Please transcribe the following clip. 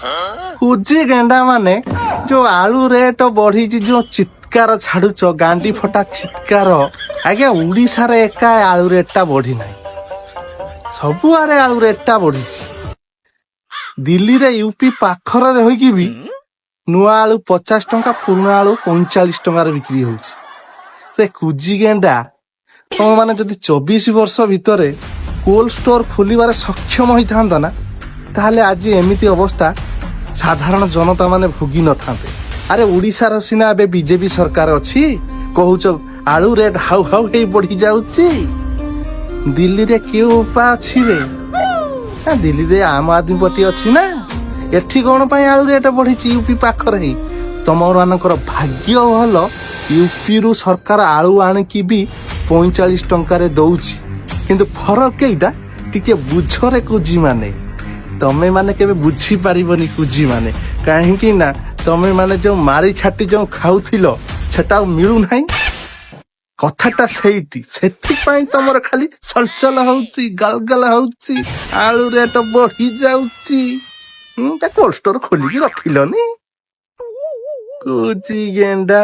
କୁଜି ଗେଣ୍ଡା ମାନେ ଯୋଉ ଆଳୁ ରେଟ ବଢିଛି ଯୋଉ ଚିତ୍କାର ଛାଡୁଛ ଗାଣ୍ଡି ଫଟା ଚିତ୍କାର ଆଜ୍ଞା ଓଡିଶାରେ ଏକା ଆଳୁ ରେଟ ଟା ବଢି ନାହିଁ ସବୁଆଡେ ଆଳୁ ରେଟ ଟା ବଢିଛି ଦିଲ୍ଲୀରେ ୟୁପି ପାଖରେ ରହିକି ବି ନୂଆ ଆଳୁ 50 ଟଙ୍କା ପୁରୁଣା ଆଳୁ 45 ଟଙ୍କାରେ ବିକ୍ରି ହଉଛି ରେ କୁଜି ଗେଣ୍ଡା ତମ ମାନେ ଯଦି 24 ବର୍ଷ ଭିତରେ କୋଲ୍ଡ ଷ୍ଟୋର ଖୋଲିବାରେ ସକ୍ଷମ ହେଇଥାନ୍ତା ନା ତାହେଲେ ଆଜି ଏମିତି ଅବସ୍ଥା ସାଧାରଣ ଜନତା ମାନେ ଭୋଗି ନଥାନ୍ତେ ଆରେ ଓଡିଶାର ସିନା ଏବେ ବିଜେପି ସରକାର ଅଛି କହୁଛ ଆଳୁ ରେଟ ହାଉ ହାଉ ହେଇ ବଢି ଯାଉଛି ଦିଲ୍ଲୀରେ କେଉଁ ଉପାୟ ଅଛି ରେ ଦିଲ୍ଲୀରେ ଆମ ଆଦମୀ ପାର୍ଟି ଅଛି ନା ଏଠି କଣ ପାଇଁ ଆଳୁ ରେଟ ବଢିଛି ୟୁପି ପାଖରେ ହେଇ ତମ ମାନଙ୍କର ଭାଗ୍ୟ ଭଲ ୟୁପିରୁ ସରକାର ଆଳୁ ଆଣିକି ବି 45 ଟଙ୍କାରେ ଦଉଛି କିନ୍ତୁ ଫରକ ଏଇଟା ଟିକେ ବୁଝରେ କୁଜି ମାନେ ତମେ ମାନେ କେବେ ବୁଝିପାରିବନି କୁଜି ମାନେ କାହିଁକି ନା ତମେ ମାନେ ଯୋଉ ମାରି ଛାଟି ଯୋଉ ଖାଉଥିଲ ସେଟା ଆଉ ମିଳୁନାହିଁ କଥାଟା ସେଇଠି ସେଥିପାଇଁ ତମର ଖାଲି ସଲସଲ ହଉଛି ଗଲଗଲ ହଉଛି ଆଳୁ ରେଟ ବଢି ଯାଉଛି କୋଲ୍ଡ ଷ୍ଟୋର ଖୋଲିକି ରଖିଲନି କୁଜି ଗେଣ୍ଡା